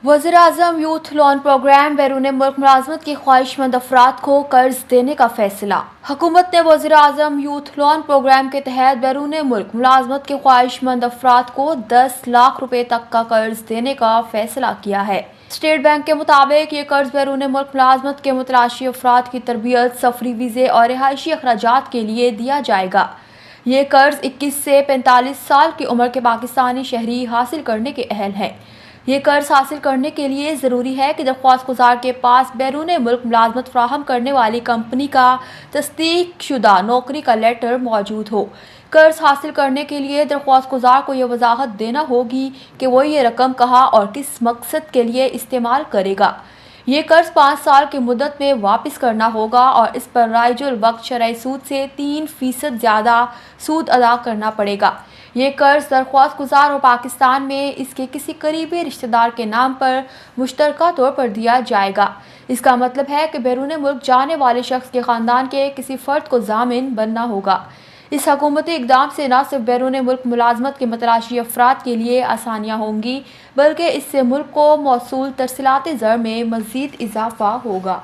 वज़ीर-ए-आज़म youth loan programme बैरून मुल्क मुलाजमत की ख्वाहिशमंद अफराद को कर्ज देने का फैसला। हुकूमत ने वज़ीर-ए-आज़म यूथ लोन प्रोग्राम के तहत बैरून मुल्क मुलाजमत के ख्वाहिशमंद अफराद को 10 लाख रुपए तक का कर्ज देने का फैसला किया है। स्टेट बैंक के मुताबिक ये कर्ज बैरून मुल्क मुलाजमत के मुतलाशी अफराद की तरबियत, सफरी वीज़े और रिहायशी अखराजात के लिए दिया जाएगा। ये कर्ज 21 से 45 साल की उम्र के पाकिस्तानी शहरी हासिल करने के अहल हैं। ये कर्ज हासिल करने के लिए ज़रूरी है कि दरख्वास्त गुजार के पास बैरून मुल्क मुलाजमत फराहम करने वाली कंपनी का तस्दीक शुदा नौकरी का लेटर मौजूद हो। कर्ज हासिल करने के लिए दरख्वास्त गुजार को यह वजाहत देना होगी कि वो ये रकम कहाँ और किस मकसद के लिए इस्तेमाल करेगा। ये कर्ज 5 साल की मुद्दत में वापस करना होगा और इस पर राइजुल वक्त शरई सूद से 3% ज़्यादा सूद अदा करना पड़ेगा। ये कर्ज दरख्वास्त गुजार और पाकिस्तान में इसके किसी करीबी रिश्तेदार के नाम पर मुश्तरका तौर पर दिया जाएगा। इसका मतलब है कि बैरून मुल्क जाने वाले शख्स के ख़ानदान के किसी फ़र्द को जामिन बनना होगा। इस हुकूमती इक़दाम से न सिर्फ बैरून मुल्क मुलाजमत के मतलाशी अफराद के लिए आसानियाँ होंगी, बल्कि इससे मुल्क को मौसूल तरसीलाती ज़र में मज़ीद इजाफ़ा होगा।